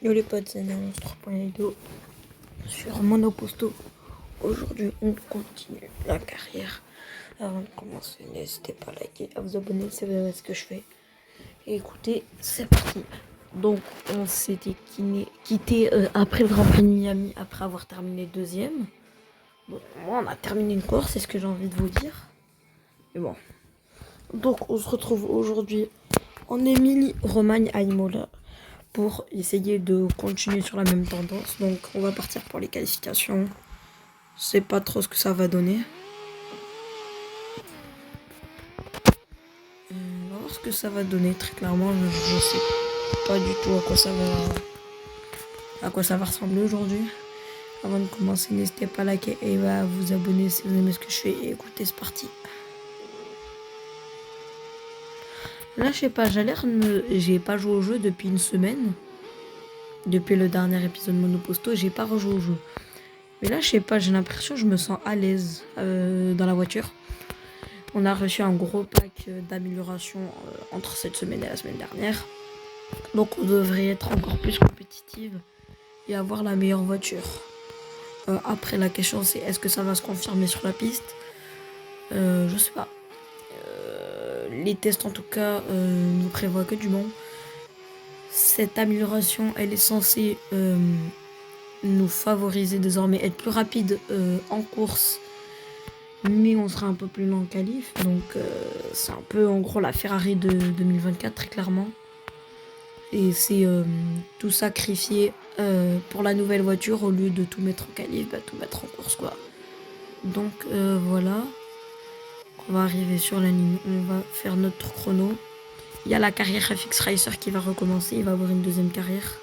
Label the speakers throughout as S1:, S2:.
S1: Yo les potes, c'est Nano 3.2 sur Monoposto. Aujourd'hui, on continue la carrière. Avant de commencer, n'hésitez pas à liker, à vous abonner si vous aimez ce que je fais. Et écoutez, c'est parti. Donc, on s'était quitté après le Grand Prix de Miami, après avoir terminé deuxième. Bon, moi, on a terminé une course, c'est ce que j'ai envie de vous dire. Mais bon. Donc, on se retrouve aujourd'hui en Émilie-Romagne à Imola pour essayer de continuer sur la même tendance. Donc on va partir pour les qualifications. Je sais pas trop ce que ça va donner. On va voir ce que ça va donner. Très clairement, je sais pas du tout à quoi ça va ressembler aujourd'hui. Avant de commencer, n'hésitez pas à liker et à vous abonner si vous aimez ce que je fais. Et écoutez, c'est parti. Là, je sais pas, j'ai pas joué au jeu depuis une semaine. Depuis le dernier épisode de Monoposto, j'ai pas rejoué au jeu. Mais là, je sais pas, j'ai l'impression que je me sens à l'aise dans la voiture. On a reçu un gros pack d'amélioration entre cette semaine et la semaine dernière. Donc on devrait être encore plus compétitive et avoir la meilleure voiture. Après la question c'est est-ce que ça va se confirmer sur la piste. Je sais pas. Les tests en tout cas ne prévoient que du bon. Cette amélioration elle est censée nous favoriser désormais être plus rapide en course. Mais on sera un peu plus lent en qualif. Donc c'est un peu en gros la Ferrari de 2024 très clairement. Et c'est tout sacrifier pour la nouvelle voiture au lieu de tout mettre en qualif, tout mettre en course quoi. Donc voilà. On va arriver sur la ligne, on va faire notre chrono. Il y a la carrière FX Racer qui va recommencer, il va avoir une deuxième carrière.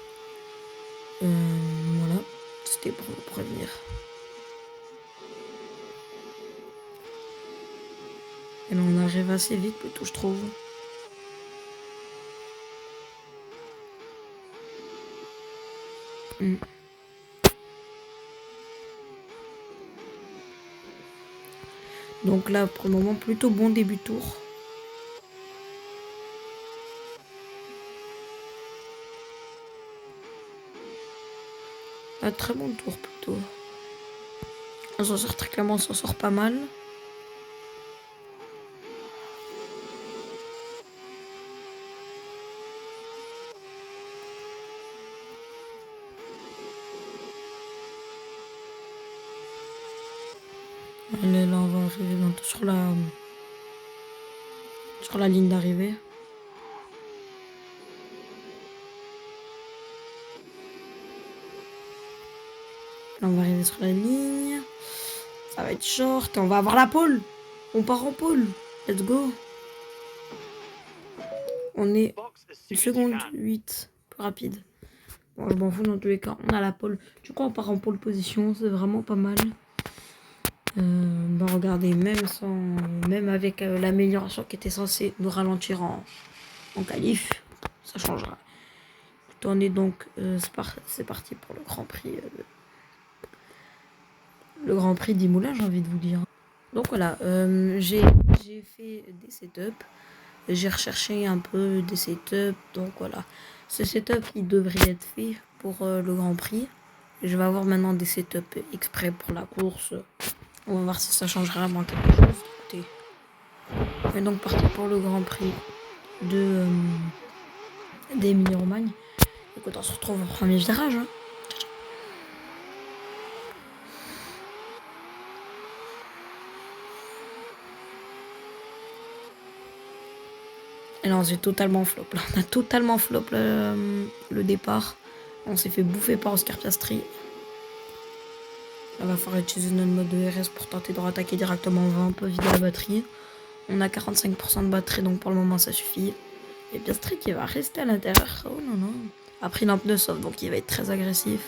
S1: Voilà, c'était pour vous prévenir. Et là on arrive assez vite plutôt je trouve. Donc là pour le moment plutôt bon début de tour. Un très bon tour plutôt. On s'en sort très clairement, on s'en sort pas mal. Allez, là on va arriver bientôt sur la ligne d'arrivée. Là on va arriver sur la ligne. Ça va être short. On va avoir la pole. On part en pole. Let's go. On est une seconde 8. Plus rapide. Bon, je m'en fous dans tous les cas. On a la pole. Du coup, on part en pole position. C'est vraiment pas mal. Bah regardez, même avec l'amélioration qui était censée nous ralentir en qualif, ça changera. On est donc, c'est parti pour le Grand Prix. Le Grand Prix d'Imola, j'ai envie de vous dire. Donc voilà, j'ai fait des setups. J'ai recherché un peu des setups. Donc voilà, ce setup il devrait être fait pour le Grand Prix. Je vais avoir maintenant des setups exprès pour la course. On va voir si ça change vraiment quelque chose. Écoutez, on est donc parti pour le Grand Prix d'Émilie-Romagne. Écoute, on se retrouve au premier virage. Hein. Et là, on s'est totalement flop. Là, on a totalement flop le départ. On s'est fait bouffer par Oscar Piastri. Là, va falloir utiliser notre mode de RS pour tenter de rattaquer directement. On va un peu vider la batterie. On a 45% de batterie, donc pour le moment, ça suffit. Et Piastri qui va rester à l'intérieur. Oh non, non. Après, il a un pneu soft, donc il va être très agressif.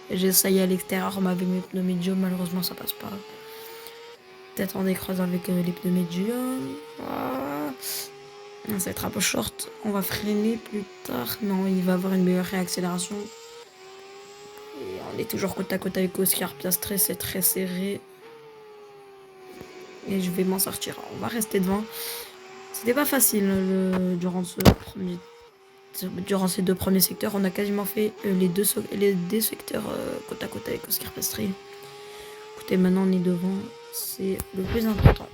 S1: J'ai essayé à l'extérieur, on m'avait mis les pneus médium. Malheureusement, ça passe pas. Peut-être on décroise avec les pneus médium. Ah. Ça va être un peu short. On va freiner plus tard. Non, il va avoir une meilleure réaccélération. Et on est toujours côte à côte avec Oscar Piastri. C'est très serré. Et je vais m'en sortir. On va rester devant. C'était pas facile durant ce premier durant ces 2 premiers secteurs, on a quasiment fait les deux secteurs côte à côte avec Oscar Piastri. Écoutez, maintenant on est devant, c'est le plus important.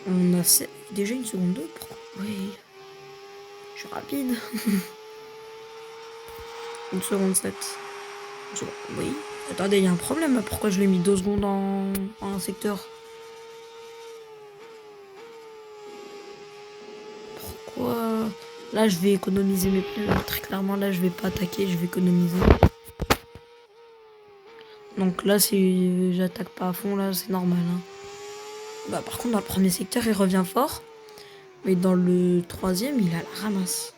S1: On a déjà une seconde 2. Pourquoi? Oui. Je suis rapide. Une seconde 7. Oui. Attendez, il y a un problème. Pourquoi je l'ai mis 2 secondes en un secteur? Pourquoi? Là, je vais économiser mes pneus. Très clairement, là, je vais pas attaquer. Je vais économiser. Donc là, si j'attaque pas à fond, là, c'est normal. Hein. Bah, par contre, dans le premier secteur, il revient fort. Mais dans le troisième, il a la ramasse.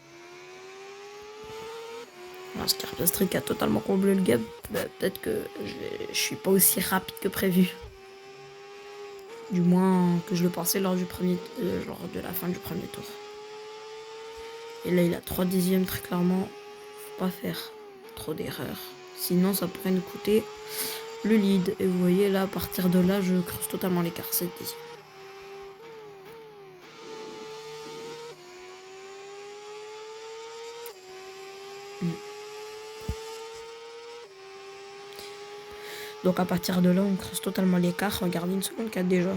S1: Oscar Piastri a totalement comblé le gap. Bah, peut-être que je suis pas aussi rapide que prévu. Du moins que je le pensais lors de la fin du premier tour. Et là, il a 3 dixièmes très clairement. Faut pas faire trop d'erreurs. Sinon, ça pourrait nous coûter le lead. Et vous voyez, là, à partir de là, je creuse totalement l'écart. 7 dixièmes. Donc à partir de là, on creuse totalement l'écart. Regardez, une seconde 4 déjà.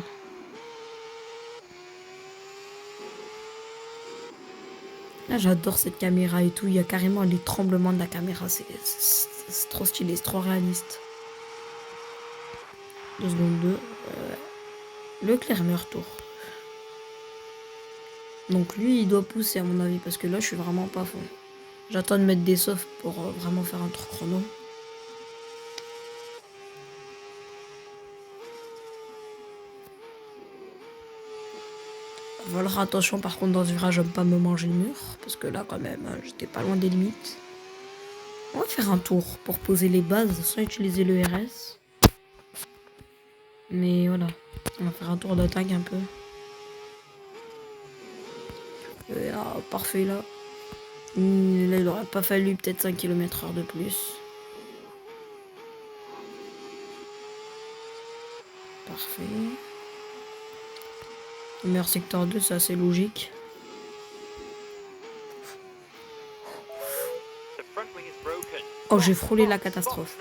S1: Là, j'adore cette caméra et tout. Il y a carrément les tremblements de la caméra. C'est trop stylé, c'est trop réaliste. 2 secondes 2. Leclerc meilleur tour. Donc lui, il doit pousser à mon avis. Parce que là, je suis vraiment pas fond. J'attends de mettre des softs pour vraiment faire un tour chrono. Il va falloir attention par contre dans ce virage à ne pas me manger le mur. Parce que là quand même, j'étais pas loin des limites. On va faire un tour pour poser les bases sans utiliser le RS. Mais voilà, on va faire un tour d'attaque un peu. Parfait là. Là il aurait pas fallu peut-être 5 km/h de plus. Parfait. Le meilleur secteur 2, c'est assez logique. Oh, j'ai frôlé la catastrophe.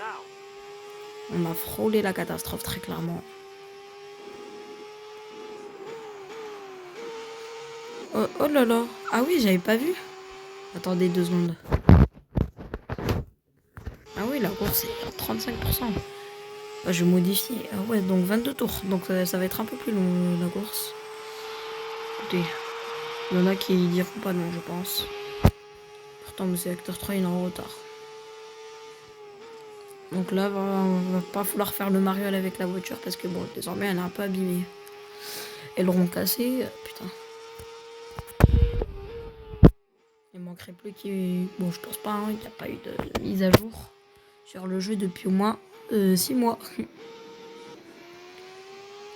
S1: On a frôlé la catastrophe, très clairement. Oh là là. Ah oui, j'avais pas vu. Attendez 2 secondes. Ah oui, la course est à 35%. Ah, je modifie. Ah ouais, donc 22 tours. Donc ça va être un peu plus long, la course. Écoutez, il y en a qui diront pas non, je pense. Pourtant, monsieur Acteur 3, il est en retard. Donc là, va pas falloir faire le mariole avec la voiture parce que bon, désormais, elle est un peu abîmée. Elles auront cassé. Putain. Il manquerait plus qu'il... Bon, je pense pas, hein, il n'y a pas eu de mise à jour sur le jeu depuis au moins 6 mois.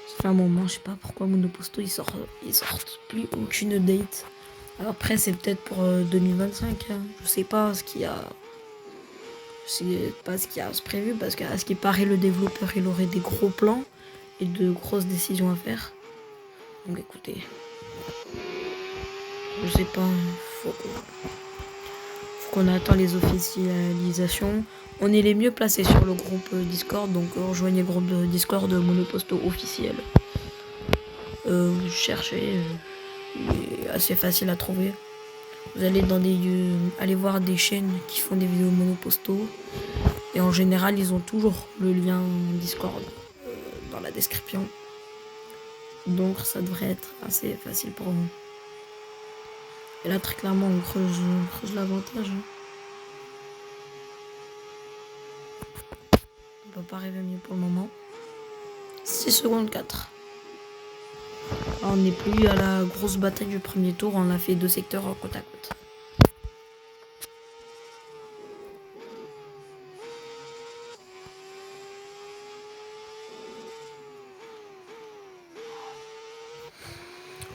S1: Ça fait un moment, je sais pas pourquoi Monoposto, ils sortent plus aucune date. Alors après, c'est peut-être pour 2025. Hein. Je sais pas ce qu'il y a... Je sais pas ce qu'il y a prévu parce qu'à ce qui paraît, le développeur, il aurait des gros plans et de grosses décisions à faire. Donc écoutez... Je sais pas, faut qu'on attend les officialisations. On est les mieux placés sur le groupe Discord, donc rejoignez le groupe de Discord de Monoposto officiel. Vous cherchez, il est assez facile à trouver. Vous allez dans allez voir des chaînes qui font des vidéos Monoposto. Et en général, ils ont toujours le lien Discord dans la description. Donc ça devrait être assez facile pour vous. Et là, très clairement, on creuse l'avantage. Hein. On peut pas rêver mieux pour le moment. 6 secondes 4. Là, on n'est plus à la grosse bataille du premier tour. On a fait 2 secteurs côte à côte.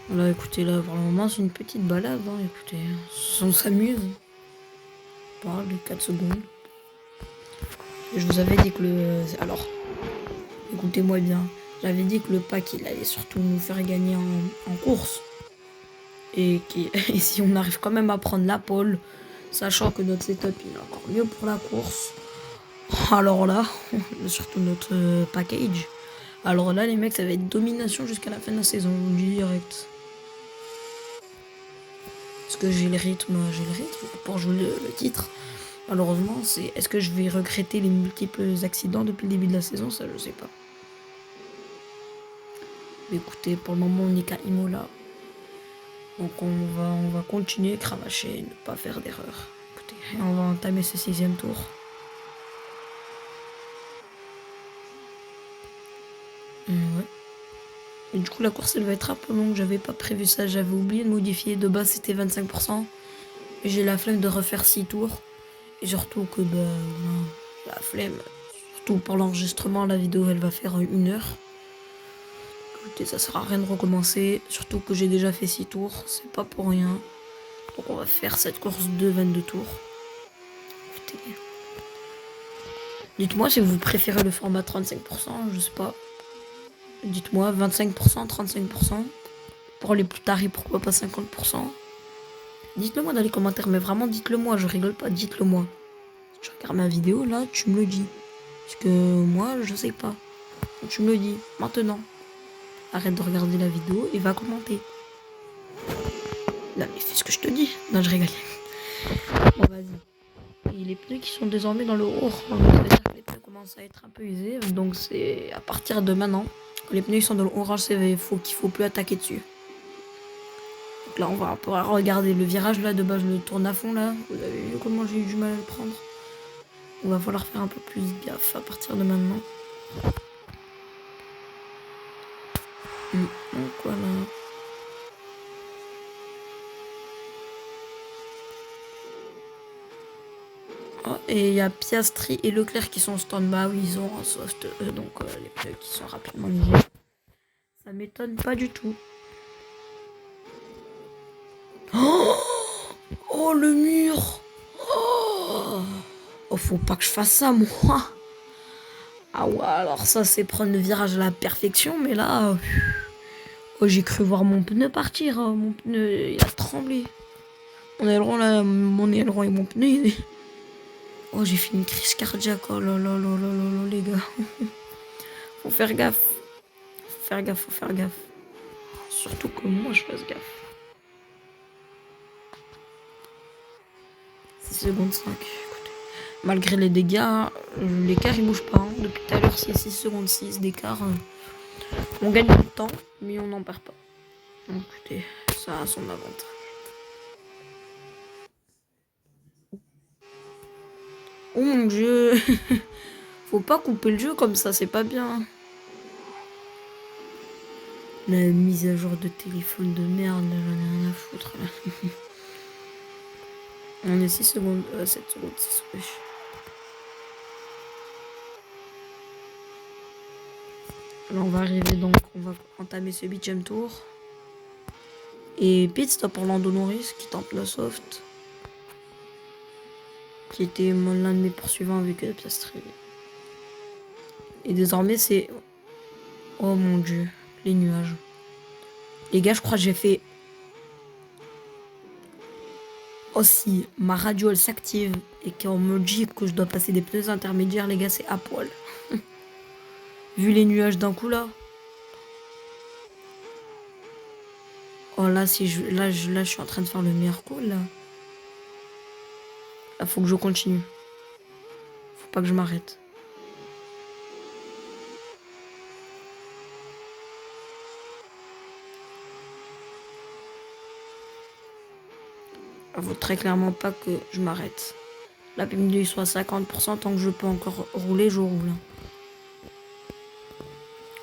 S1: Là, écoutez, là, pour le moment, c'est une petite balade. Hein, écoutez, on s'amuse. On parle de 4 secondes. Et je vous avais dit que alors, Écoutez-moi bien. J'avais dit que le pack, il allait surtout nous faire gagner en course. Et si on arrive quand même à prendre la pole, sachant que notre setup, il est encore mieux pour la course. Alors là, surtout notre package. Alors là, les mecs, ça va être domination jusqu'à la fin de la saison, je vous le dis direct. Parce que j'ai le rythme pour jouer le titre. Malheureusement, est-ce que je vais regretter les multiples accidents depuis le début de la saison? Ça, je sais pas. Mais écoutez, pour le moment, on n'est qu'à Imola. Donc on va continuer, cravacher, ne pas faire d'erreur. Écoutez, on va entamer ce 6e tour. Ouais. Et du coup, la course, elle va être un peu longue. J'avais pas prévu ça, j'avais oublié de modifier. De base, c'était 25%. Et j'ai la flemme de refaire 6 tours. Et surtout que, la flemme. Surtout pour l'enregistrement, la vidéo, elle va faire 1 heure. Écoutez, ça sert à rien de recommencer. Surtout que j'ai déjà fait 6 tours. C'est pas pour rien. Donc, on va faire cette course de 22 tours. Écoutez. Dites-moi si vous préférez le format 35%, je sais pas. Dites-moi 25%, 35%. Pour les plus tard et pourquoi pas 50%. Dites-le moi dans les commentaires, mais vraiment dites-le moi, je rigole pas, dites-le moi. Si tu regardes ma vidéo là, tu me le dis. Parce que moi, je sais pas. Donc, tu me le dis, maintenant. Arrête de regarder la vidéo et va commenter. Non mais fais ce que je te dis. Non, je rigole. Bon, vas-y. Et les pneus qui sont désormais dans le haut, c'est-à-dire que les pneus commencent à être un peu usés. Donc c'est à partir de maintenant. Quand les pneus sont dans le orange, il faut plus attaquer dessus. Donc là, on va pouvoir regarder le virage là. De base, je le tourne à fond là. Vous avez vu comment j'ai eu du mal à le prendre. On va falloir faire un peu plus gaffe à partir de maintenant. Donc voilà. Oh, et il y a Piastri et Leclerc qui sont en stand-by. Ils ont un soft, donc les pneus qui sont rapidement usés. Ça m'étonne pas du tout. Oh le mur. Oh, faut pas que je fasse ça moi. Ah ouais, alors ça c'est prendre le virage à la perfection, mais là, oh, j'ai cru voir mon pneu partir. Hein. Mon pneu il a tremblé. Mon aileron là, mon aileron et mon pneu. Oh, j'ai fait une crise cardiaque. Oh là là là là là là les gars. Faut faire gaffe. Faut faire gaffe, faut faire gaffe. Surtout que moi je fasse gaffe. 6 secondes 5. Écoutez. Malgré les dégâts, l'écart il bouge pas. Hein. Depuis tout à l'heure, c'est 6 secondes 6 d'écart. On gagne du temps, mais on n'en perd pas. Donc écoutez, ça a son avantage. Oh mon dieu. Faut pas couper le jeu comme ça, c'est pas bien. La mise à jour de téléphone de merde, j'en ai rien à foutre là. On est 6 secondes, 7 secondes, 6 wesh. Là on va arriver donc, on va entamer ce 8e tour. Et pit stop pour Lando Norris qui tente le soft. Qui était l'un de mes poursuivants avec Piastri. Et désormais c'est... Oh mon dieu, les nuages. Les gars, je crois que j'ai fait... Oh si ma radio elle s'active et qu'on me dit que je dois passer des pneus intermédiaires, les gars, c'est à poil. Vu les nuages d'un coup là. Oh là, si je, là, je suis en train de faire le meilleur coup là. Là, faut que je continue. Faut pas que je m'arrête. Il faut très clairement pas que je m'arrête. La PMD soit à 50%, tant que je peux encore rouler, je roule.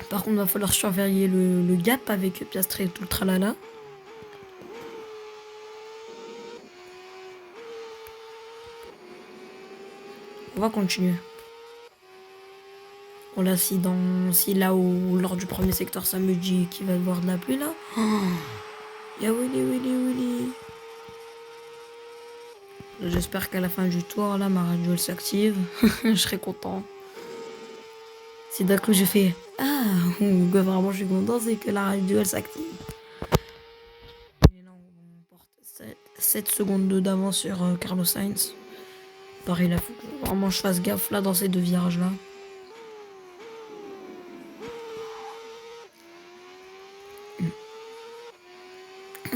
S1: Par contre, il va falloir surveiller le gap avec Piastri et tout le tralala. On va continuer. Bon là, si là où lors du premier secteur ça me dit qu'il va y avoir de la pluie là. Ya Willy. J'espère qu'à la fin du tour là ma radio elle s'active. Je serai content. C'est d'un coup j'ai fait ah, que vraiment je suis content, c'est que la radio elle s'active. Et là on porte 7 secondes d'avance sur Carlos Sainz. Pareil, là faut que vraiment je fasse gaffe là dans ces deux virages là.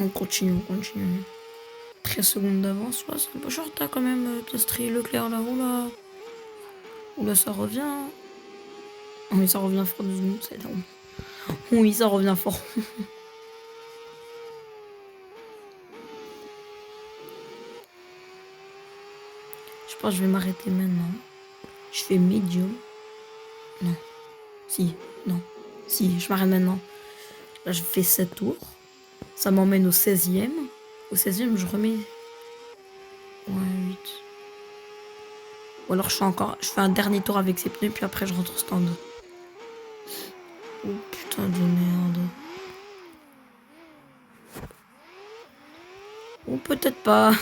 S1: On continue, on continue. 13 secondes d'avance, ouais, c'est un peu short là quand même, Piastri, Leclerc là, oula. Oula, ça revient. Oh, oui, ça revient fort 2 secondes, c'est long. Oui, ça revient fort. Je pense que je vais m'arrêter maintenant. Je fais medium. Non. Si, non. Si, je m'arrête maintenant. Là, je fais 7 tours. Ça m'emmène au 16e. Au 16e, je remets. Ouais, 8. Ou alors je fais un dernier tour avec ces pneus, puis après je rentre au stand. Oh putain de merde. Ou peut-être pas.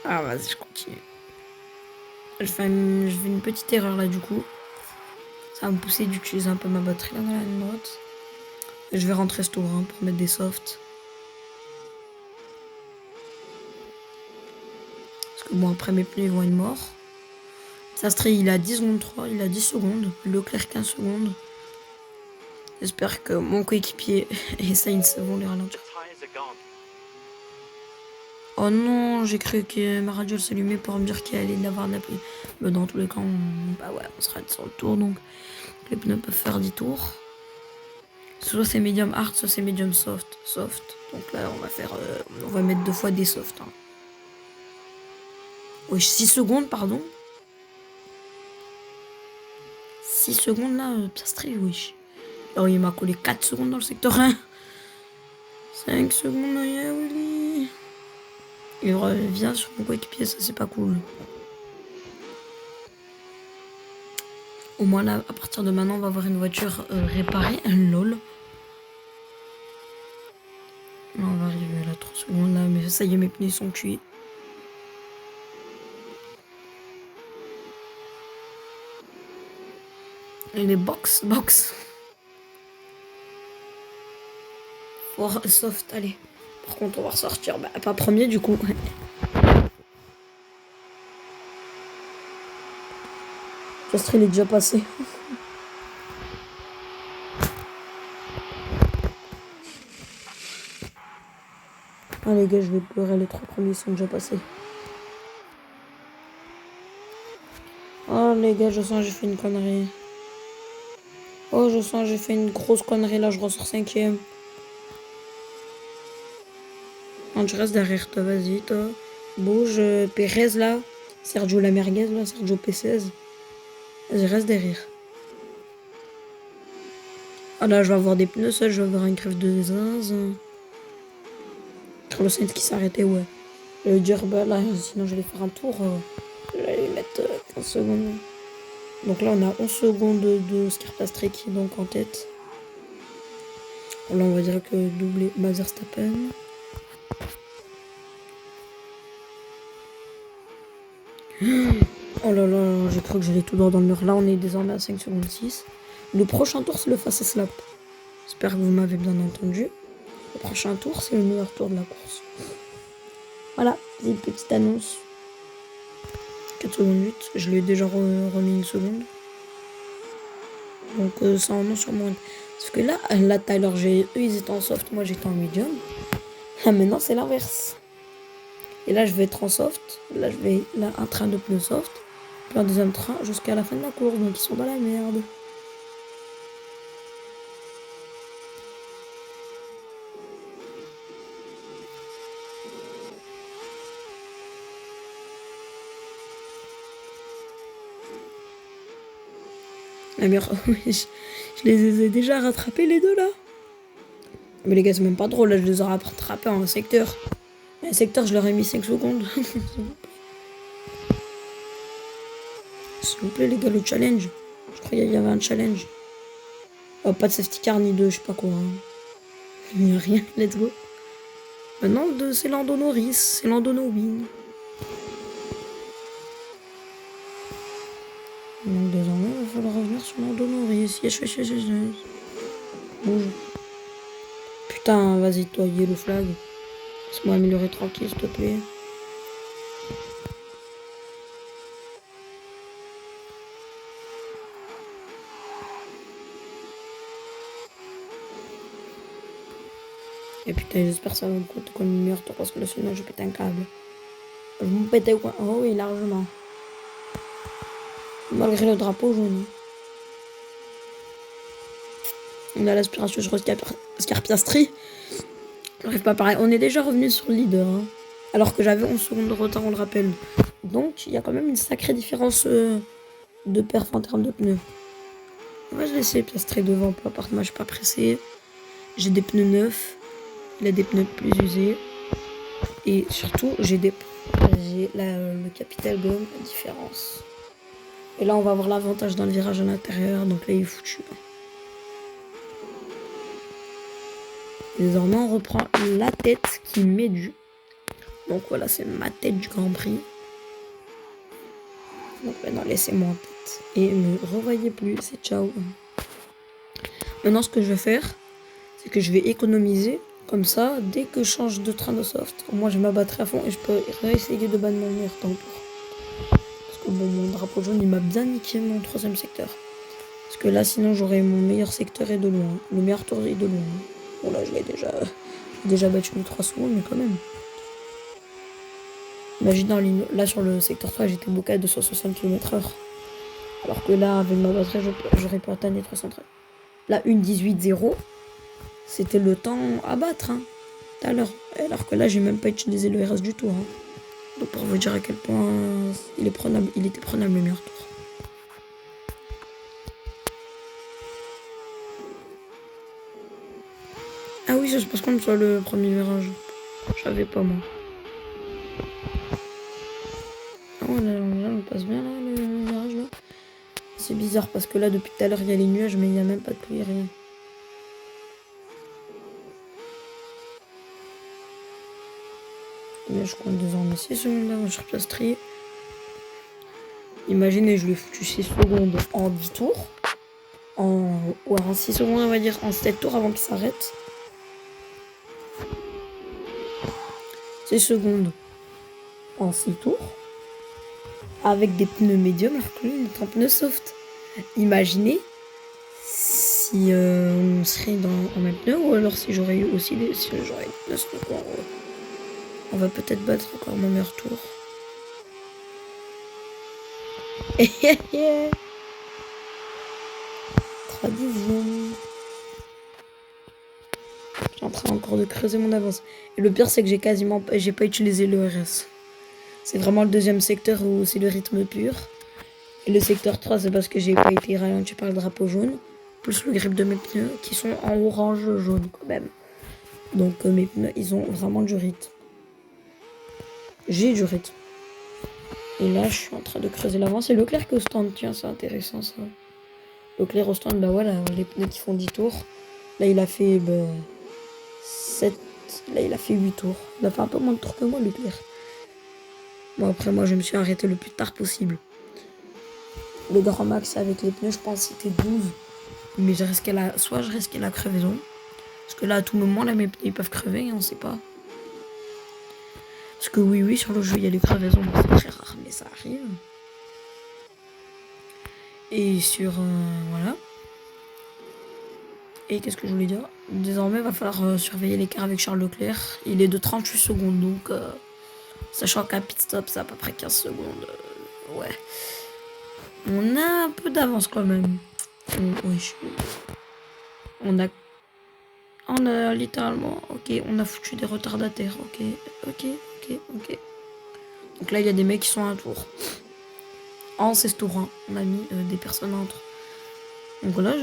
S1: Ah, vas-y, je continue. Je fais une petite erreur là du coup. Ça va me pousser d'utiliser un peu ma batterie là dans la ligne droite. Et je vais rentrer ce tour hein, pour mettre des softs. Parce que bon, après mes pneus ils vont être morts. Sastre il a 10 secondes 3, il a 10 secondes. Leclerc 15 secondes. J'espère que mon coéquipier et Sainz vont les ralentir. Oh non, j'ai cru que ma radio s'allumait pour me dire qu'il allait y avoir de la pluie. Mais dans tous les cas, bah ouais, on sera sur le tour, donc les pneus peuvent faire 10 tours. Soit c'est medium hard, soit c'est medium soft. Donc là, on va mettre 2 fois des softs. Hein. Oui, 6 secondes, pardon. 6 secondes là, Piastri, oui. Alors il m'a collé 4 secondes dans le secteur 1. 5 secondes là, yeah, Willy. Il revient sur mon coéquipier, ça c'est pas cool. Au moins là, à partir de maintenant, on va avoir une voiture réparée. Lol. Là, on va arriver à la 3 secondes là, mais ça y est, mes pneus sont cuits. Et les box. For soft, allez. Par contre, on va ressortir. Bah, pas premier du coup. Piastri, il est déjà passé. Ah les gars, je vais pleurer, les 3 premiers sont déjà passés. Oh les gars, je sens que j'ai fait une connerie. Oh, je sens que j'ai fait une grosse connerie, là, je ressors 5e. Non, tu restes derrière toi, vas-y, toi. Bouge, Pérez, là. Sergio la merguez, là, Sergio P16. Vas-y, reste derrière. Ah là, je vais avoir des pneus seuls, je vais avoir une crève de zinz. Carlos Sainz qui s'arrêtait, ouais. Je vais dire, bah là, sinon je vais faire un tour. Je vais mettre 15 secondes. Donc là, on a 11 secondes de Scarpastri qui est donc en tête. Là, on va dire que doublé Verstappen. Oh là là, j'ai cru que j'allais tout droit dans le mur. Là, on est désormais à 5 secondes 6. Le prochain tour, c'est le face slap. J'espère que vous m'avez bien entendu. Le prochain tour, c'est le meilleur tour de la course. Voilà, c'est une petite annonce. 4 secondes 8. Je lui ai déjà remis une seconde. Donc ça en a sur moi. Parce que là Tyler, eux ils étaient en soft, moi j'étais en medium. Là maintenant c'est l'inverse. Et là je vais être en soft. Là je vais un train de pneus soft. Puis un deuxième train jusqu'à la fin de la course. Donc ils sont dans la merde. La meilleure... je les ai déjà rattrapés les deux là. Mais les gars c'est même pas drôle, là je les ai rattrapés en secteur. Un secteur je leur ai mis 5 secondes. S'il vous plaît les gars, le challenge. Je croyais qu'il y avait un challenge. Oh, pas de safety car ni de je sais pas quoi. Hein. Il n'y a rien, let's go. Maintenant c'est Lando Norris, c'est Lando No Win. Donc désormais, il va falloir revenir sur l'ordre Norris. Yes, yes, yes, yes, yes. Bouge. Putain, vas-y, toi, Yellow Flag. Laisse-moi améliorer tranquille, s'il te plaît. Et putain, j'espère que ça va me coûter comme une meilleure tour parce que là, sinon, je pète un câble. Je me pète au coin. Oh oui, largement. Malgré le drapeau jaune. On a l'aspiration sur Scarpiastri. J'arrive pas pareil. On est déjà revenu sur le leader. Hein. Alors que j'avais 11 secondes de retard, on le rappelle. Donc, il y a quand même une sacrée différence de perf en termes de pneus. On va laisser Piastri devant, peu importe. Moi, je suis pas pressé. J'ai des pneus neufs. Il a des pneus plus usés. Et surtout, j'ai le capital gomme, la différence. Et là, on va avoir l'avantage dans le virage à l'intérieur. Donc là, il est foutu. Désormais, on reprend la tête qui m'est due. Donc voilà, c'est ma tête du Grand Prix. Donc maintenant, laissez-moi en tête. Et ne revoyez plus, c'est ciao. Maintenant, ce que je vais faire, c'est que je vais économiser. Comme ça, dès que je change de train de soft, moi je m'abattrai à fond et je peux réessayer de battre mon meilleur temps. Parce que bon, mon drapeau jaune, il m'a bien niqué mon troisième secteur. Parce que là, sinon, j'aurais mon meilleur secteur et de loin. Le meilleur tour est de loin. Bon, là, je l'ai déjà battu les 3 secondes, mais quand même. Imagine, là, sur le secteur 3, j'étais bloqué à 260 km/h. Alors que là, avec ma batterie, j'aurais pu atteindre les 330. Là, 1,18,0, c'était le temps à battre, hein, tout à l'heure. Alors que là, j'ai même pas utilisé le RS du tout. Hein. Donc, pour vous dire à quel point il était prenable le meilleur tour. Ah oui, ça se passe comme sur le premier virage. Je savais pas, moi. Ah ouais, là, on passe bien, là, le virage, là. C'est bizarre, parce que là, depuis tout à l'heure, il y a les nuages, mais il n'y a même pas de pluie, rien. Mais je compte désormais 6 secondes d'avance sur Piastri. Imaginez, je lui ai foutu 6 secondes en 10 tours. En 6 secondes, on va dire, en 7 tours avant qu'il s'arrête. 6 secondes en 6 tours. Avec des pneus médiums, alors que lui, il est en pneus soft. Imaginez si on serait en même pneu, ou alors si j'aurais eu aussi des pneus soft. On va peut-être battre encore mon meilleur tour. 3 dixièmes. Je suis en train encore de creuser mon avance. Et le pire, c'est que j'ai pas utilisé le RS. C'est vraiment le deuxième secteur où c'est le rythme pur. Et le secteur 3, c'est parce que j'ai pas été ralenti par le drapeau jaune. Plus le grip de mes pneus qui sont en orange jaune quand même. Donc mes pneus, ils ont vraiment du rythme. J'ai du rythme. Et là, je suis en train de creuser l'avance. Et Leclerc au stand, tiens, c'est intéressant ça. Leclerc au stand, bah voilà, les pneus qui font 10 tours. Là, il a fait 7. Là, il a fait 8 tours. Il a fait un peu moins de tours que moi, Leclerc. Bon, après, moi, je me suis arrêté le plus tard possible. Le grand max avec les pneus, je pense, c'était 12. Mais soit je risquais la crevaison. Parce que là, à tout moment, là, mes pneus, ils peuvent crever, on sait pas. Parce que oui, sur le jeu, il y a des crevaisons. C'est très rare, mais ça arrive. Et voilà. Et qu'est-ce que je voulais dire? Désormais, il va falloir surveiller l'écart avec Charles Leclerc. Il est de 38 secondes, donc... sachant qu'un pit stop, c'est à peu près 15 secondes. Ouais. On a un peu d'avance quand même. Oui. On a littéralement... Ok, on a foutu des retardataires. Ok. Donc là, il y a des mecs qui sont à un tour. En 16 tours, hein. On a mis des personnes entre. Donc là,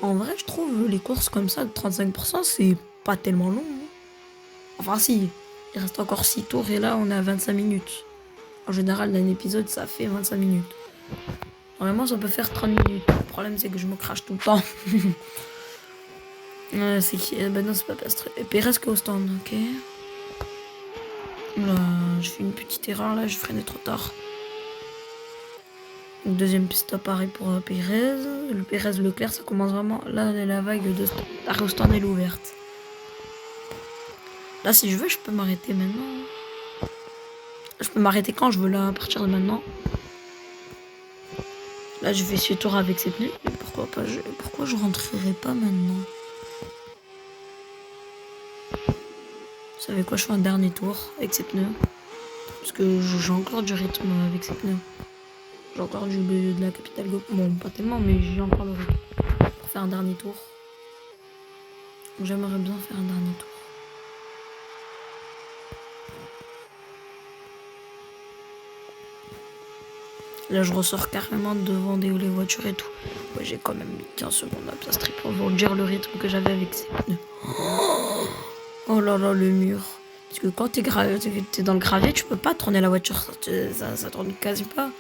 S1: en vrai, je trouve les courses comme ça de 35%, c'est pas tellement long. Hein. Enfin, si. Il reste encore 6 tours et là, on est à 25 minutes. En général, dans un épisode, ça fait 25 minutes. Normalement, ça peut faire 30 minutes. Le problème, c'est que je me crache tout le temps. C'est qui? Ben non, c'est pas Piastri. Et Pérez qui est au stand, ok. Là, je fais une petite erreur, là, je freinais trop tard. Deuxième piste pareil pour Pérez. Le Pérez Leclerc, ça commence vraiment. Là, la vague de la Houston elle est ouverte. Là, si je veux, je peux m'arrêter maintenant. Je peux m'arrêter quand je veux, là, à partir de maintenant. Là, je vais suivre tour avec ces pneus. Pourquoi pas pourquoi je rentrerai pas maintenant? Vous savez quoi, je fais un dernier tour avec ces pneus. Parce que j'ai encore du rythme avec ces pneus. J'ai encore de la capitale Go. Bon, pas tellement, mais j'ai encore le rythme. Pour faire un dernier tour. J'aimerais bien faire un dernier tour. Là, je ressors carrément devant les voitures et tout. Ouais, j'ai quand même mis 15 secondes à Piastri pour vous dire le rythme que j'avais avec ces pneus. Oh là là, le mur. Parce que quand t'es dans le gravier, tu peux pas tourner la voiture. Ça tourne quasi pas.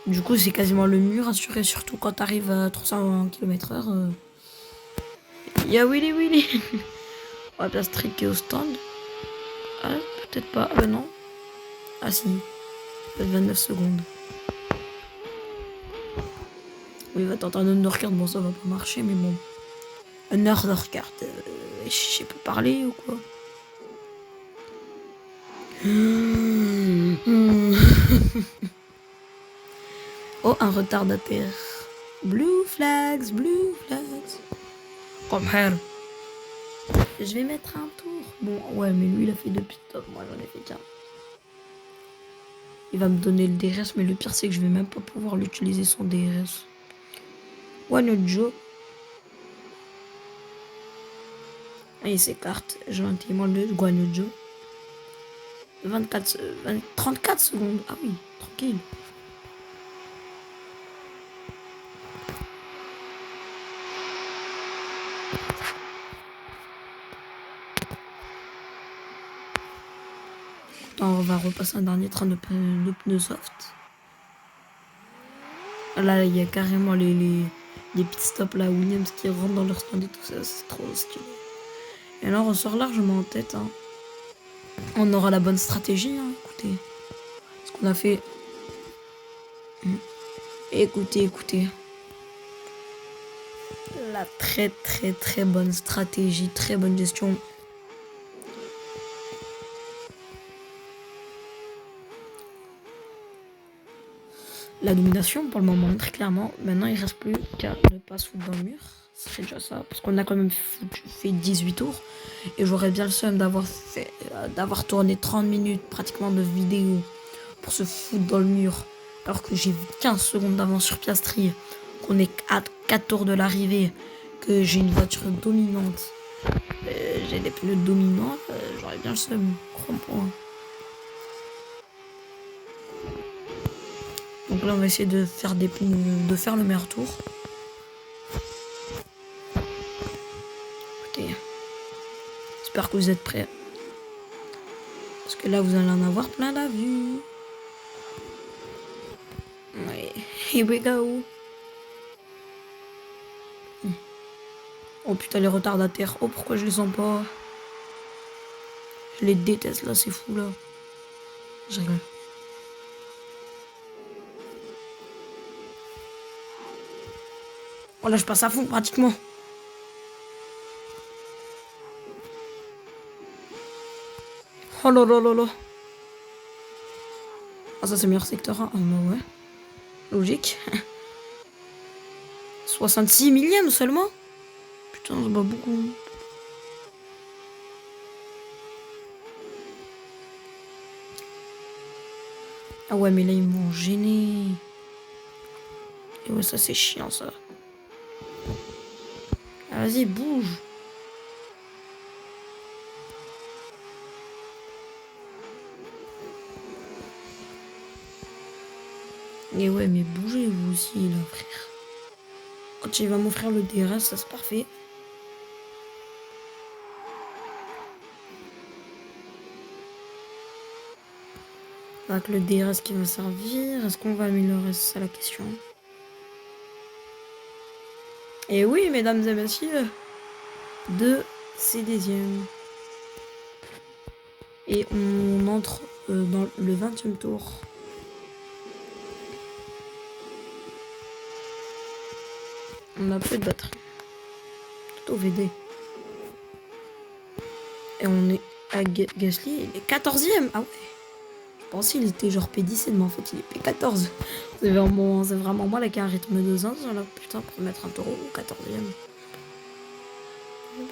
S1: Du coup, c'est quasiment le mur assuré, surtout quand t'arrives à 300 km/h. Y'a Willy Willy. On va Piastri qui est au stand. Ah, peut-être pas. Ah bah non. Ah si. Peut-être 29 secondes. Oui, il va tenter un undercard. Bon, ça va pas marcher, mais bon. Un undercard. Je sais pas parler ou quoi. Oh, un retardataire. Blue flags, blue flags. Comme her. Je vais mettre un tour. Bon, ouais, mais lui, il a fait 2 pit stops. Moi, j'en ai fait qu'un. Il va me donner le DRS, mais le pire, c'est que je vais même pas pouvoir l'utiliser son DRS. Joe. Et il s'écarte gentiment le Joe. 34 secondes. Ah oui, tranquille. On va repasser un dernier train de pneus soft. Là, il y a carrément les pit stops là, Williams qui rentrent dans leur stand et tout ça. C'est trop stylé. Et là, on ressort largement en tête. Hein. On aura la bonne stratégie. Hein, écoutez. Ce qu'on a fait. Écoutez. La très bonne stratégie, très bonne gestion. La domination pour le moment, très clairement. Maintenant, il reste plus qu'à ne pas se foutre dans le mur. C'est déjà ça. Parce qu'on a quand même fait 18 tours. Et j'aurais bien le seum d'avoir tourné 30 minutes pratiquement de vidéo pour se foutre dans le mur. Alors que j'ai 15 secondes d'avance sur Piastri. Qu'on est à 4 tours de l'arrivée. Que j'ai une voiture dominante. J'ai des pneus dominants. J'aurais bien le seum. Crois-moi. Donc là, on va essayer de faire le meilleur tour. Écoutez, j'espère que vous êtes prêts. Parce que là, vous allez en avoir plein la vue. Ouais, here we go. Oh putain, les retardataires. Oh, pourquoi je les sens pas? Je les déteste là, c'est fou là. Je rigole. Oh là, je passe à fond pratiquement. Oh là là là là. Ah, ça c'est le meilleur secteur 1. Ah bah ouais. Logique. 66 millièmes seulement. Putain, c'est pas beaucoup. Ah ouais, mais là, ils m'ont gêné. Et ouais, ça c'est chiant ça. Ah, vas-y, bouge. Et ouais, mais bougez vous aussi, là, frère. Quand il va m'offrir le DRS, ça c'est parfait. Avec le DRS qui va servir, est-ce qu'on va améliorer? C'est ça la question. Et oui, mesdames et messieurs, 2 C10e. Et on entre dans le 20e tour. On a plus de batterie. Tout au VD. Et on est à Gasly, il est 14ème. Ah ouais. Je pensais qu'il était genre P17, mais en fait il est P14. C'est vraiment moi là qui a un rythme de zinz. Là, putain, pour mettre un taureau au 14ème.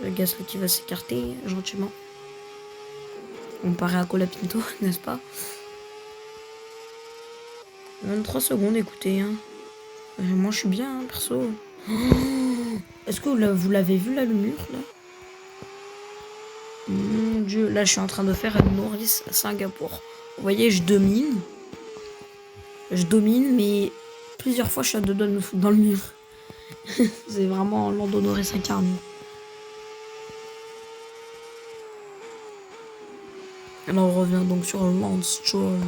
S1: Le Gasly qui va s'écarter gentiment. On paraît à Colapinto, n'est-ce pas? 23 secondes, écoutez. Hein. Moi je suis bien, hein, perso. Est-ce que vous l'avez vu là, le mur là? Mon dieu, là je suis en train de faire une Norris à Singapour. Vous voyez, je domine. Je domine, mais plusieurs fois je suis à deux doigts de me foutre dans le mur. C'est vraiment Lando Norris incarné. Alors on revient donc sur Lance Stroll.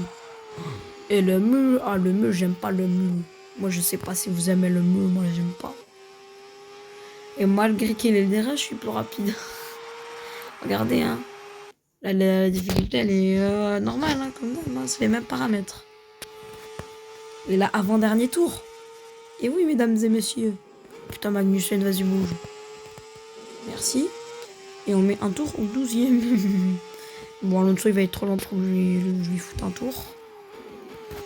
S1: Et le mur, le mur, j'aime pas le mur. Moi je sais pas si vous aimez le mur, moi j'aime pas. Et malgré qu'il est derrière, je suis plus rapide. Regardez, hein. Là, la difficulté, elle est normale, hein, quand même. Hein, c'est les mêmes paramètres. Et là, avant-dernier tour. Et oui, mesdames et messieurs. Putain, Magnussen, vas-y, bouge. Merci. Et on met un tour au 12ème. Bon, Alonso, il va être trop lent pour que je lui foute un tour.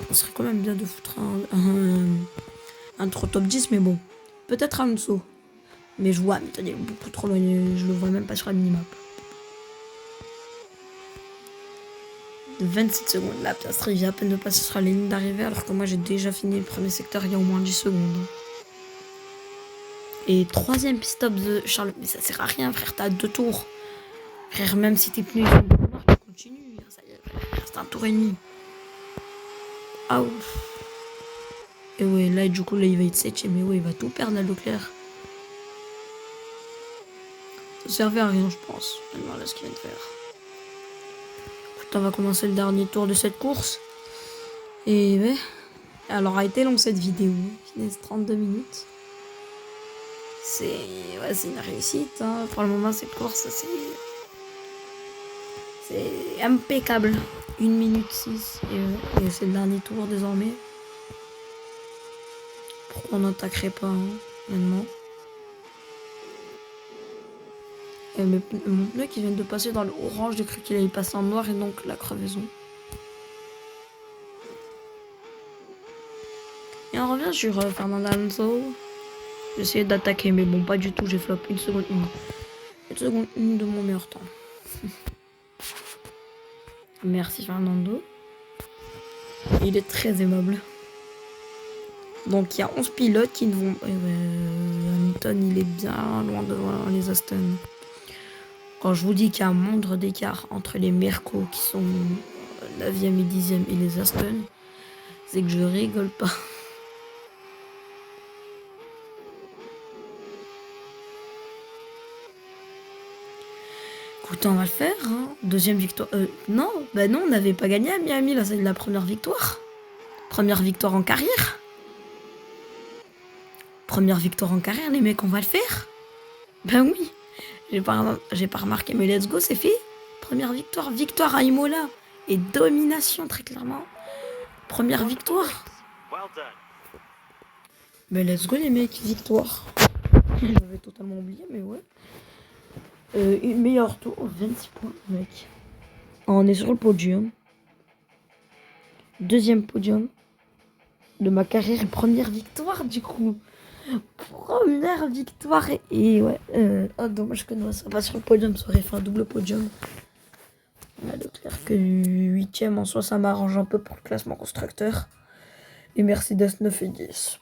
S1: Ça serait quand même bien de foutre un tour top 10, mais bon. Peut-être Alonso. Mais je vois, il est beaucoup trop loin. Je le vois même pas sur la minimap. 27 secondes. La Piastri vient à peine de passer sur la ligne d'arrivée, alors que moi j'ai déjà fini le premier secteur il y a au moins 10 secondes. Et troisième pit stop de Charles. Mais ça sert à rien, frère, t'as 2 tours. Frère, même si tes pneus sont de mort, tu continues. Ça y est, frère, c'est un tour et demi. Ah ouf. Et ouais, là, du coup, là, il va être 7ème. Mais ouais, il va tout perdre, là, Leclerc. Ça servait à rien, je pense. Voilà ce qu'il vient de faire. On va commencer le dernier tour de cette course. Et ouais. Alors a été longue cette vidéo. Finesse 32 minutes. C'est une réussite. Hein. Pour le moment, cette course, c'est impeccable. 1 minute 6. Et c'est le dernier tour désormais. Pourquoi on n'attaquerait pas, hein, maintenant. Et mon pneu qui vient de passer dans le orange, j'ai cru qu'il allait passer en noir et donc la crevaison. Et on revient sur Fernando Alonso. J'ai essayé d'attaquer, mais bon, pas du tout. J'ai flop 1 seconde 1. 1 seconde 1 de mon meilleur temps. Merci Fernando. Il est très aimable. Donc il y a 11 pilotes qui ne vont... Hamilton, il est bien loin devant les Aston. Quand je vous dis qu'il y a un moindre d'écart entre les Merco qui sont 9e et 10e et les Aston, c'est que je rigole pas. Écoute, on va le faire. Hein. Deuxième victoire. Non, non, on n'avait pas gagné à Miami. Là, c'est la première victoire. Première victoire en carrière. Première victoire en carrière, les mecs, on va le faire. Ben oui. J'ai pas remarqué, mais let's go, c'est fait. Première victoire. Victoire à Imola. Et domination, très clairement. Première victoire. Mais let's go, les mecs, victoire. J'avais totalement oublié, mais ouais. Meilleur tour, 26 points, mec. On est sur le podium. Deuxième podium de ma carrière et première victoire, du coup. Première victoire et ouais. Dommage que nous ça pas sur le podium, ça aurait fait un double podium. On a Leclerc que 8ème en soi, ça m'arrange un peu pour le classement constructeur. Et Mercedes 9 et 10.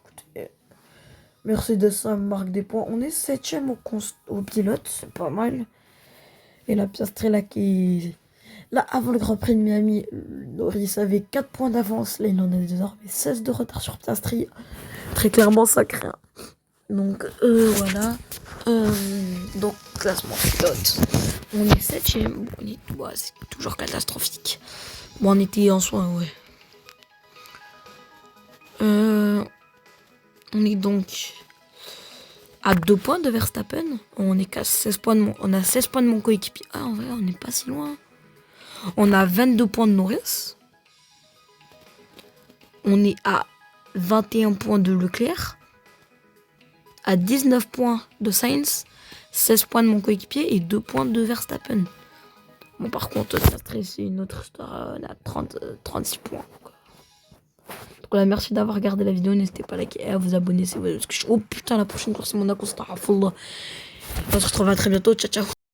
S1: Écoutez, Mercedes, ça marque des points. On est 7ème au pilote, c'est pas mal. Et la Piastri là qui... Là, avant le Grand Prix de Miami, Norris avait 4 points d'avance. Là, il en a désormais 16 de retard sur Piastri. Très clairement, ça craint. Donc, voilà. Donc, classement pilote. On est 7ème. C'est toujours catastrophique. Bon, on était en soi, ouais. On est donc à 2 points de Verstappen. On est qu'à 16 points on a 16 points de mon coéquipier. Ah, en vrai, on n'est pas si loin. On a 22 points de Norris. On est à 21 points de Leclerc. à 19 points de Sainz, 16 points de mon coéquipier et 2 points de Verstappen. Bon, par contre, Piastri, c'est une autre histoire. On a 36 points. Donc voilà, merci d'avoir regardé la vidéo. N'hésitez pas à liker et à vous abonner. Oh putain, la prochaine course, c'est Monaco. On se retrouve à très bientôt. Ciao, ciao.